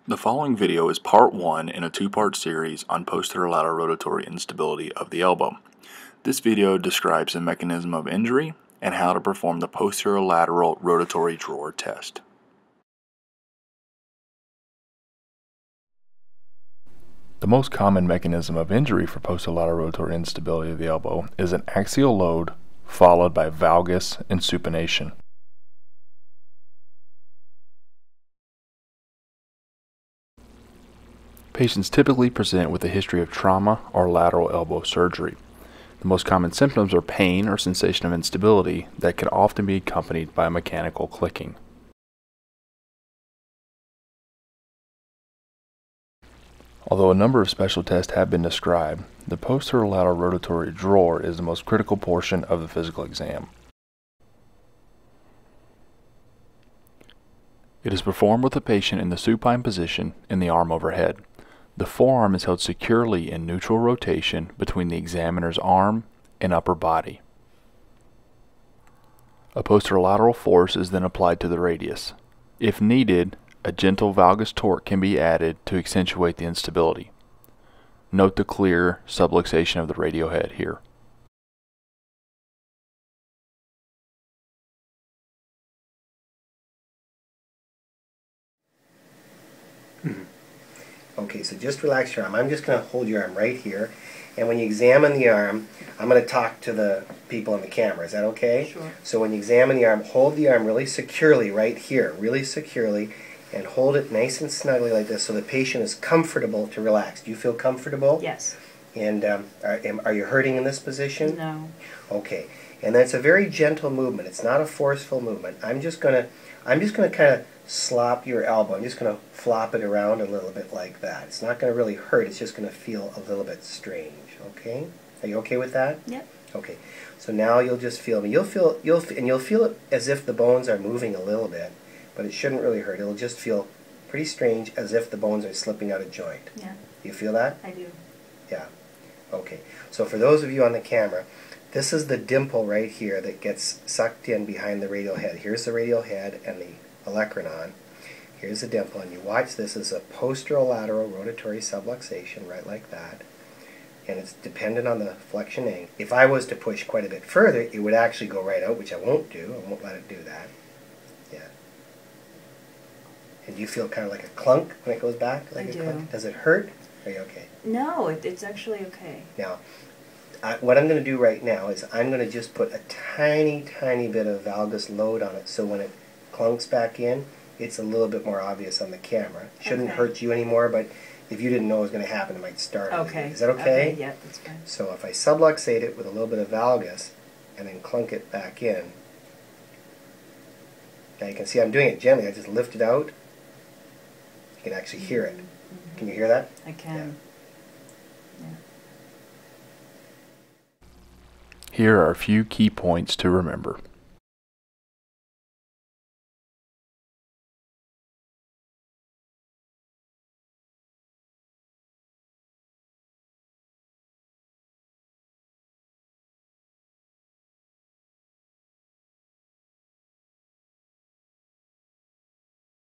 The following video is part 1 in a two-part series on posterolateral rotatory instability of the elbow. This video describes the mechanism of injury and how to perform the posterolateral rotatory drawer test. The most common mechanism of injury for posterolateral rotatory instability of the elbow is an axial load followed by valgus and supination. Patients typically present with a history of trauma or lateral elbow surgery. The most common symptoms are pain or sensation of instability that can often be accompanied by mechanical clicking. Although a number of special tests have been described, the posterolateral rotatory drawer is the most critical portion of the physical exam. It is performed with the patient in the supine position and the arm overhead. The forearm is held securely in neutral rotation between the examiner's arm and upper body. A posterolateral force is then applied to the radius. If needed, a gentle valgus torque can be added to accentuate the instability. Note the clear subluxation of the radial head here. Okay, so just relax your arm. I'm just going to hold your arm right here. And when you examine the arm, I'm going to talk to the people on the camera. Is that okay? Sure. So when you examine the arm, hold the arm really securely right here, really securely, and hold it nice and snugly like this so the patient is comfortable to relax. Do you feel comfortable? Yes. And are you hurting in this position? No. Okay. And that's a very gentle movement. It's not a forceful movement. I'm just gonna kind of slop your elbow. I'm just gonna flop it around a little bit like that. It's not gonna really hurt. It's just gonna feel a little bit strange. Okay? Are you okay with that? Yep. Okay. So now you'll just feel me. You'll feel it as if the bones are moving a little bit, but it shouldn't really hurt. It'll just feel pretty strange, as if the bones are slipping out of joint. Yeah. You feel that? I do. Yeah. Okay. So for those of you on the camera, this is the dimple right here that gets sucked in behind the radial head. Here's the radial head and the olecranon. Here's the dimple, and you watch this as a posterolateral rotatory subluxation, right like that. And it's dependent on the flexion angle. If I was to push quite a bit further, it would actually go right out, which I won't do. I won't let it do that. Yeah. And you feel kind of like a clunk when it goes back? Like I do. Clunk? Does it hurt? Are you okay? No, it's actually okay. Now, what I'm going to do right now is I'm going to just put a tiny, tiny bit of valgus load on it, so when it clunks back in, it's a little bit more obvious on the camera. It shouldn't hurt you anymore, but if you didn't know it was going to happen, it might startle you. Okay. Is that okay? Yeah, that's fine. So if I subluxate it with a little bit of valgus and then clunk it back in, now you can see I'm doing it gently. I just lift it out. You can actually hear it. Mm-hmm. Can you hear that? I can. Yeah. Here are a few key points to remember.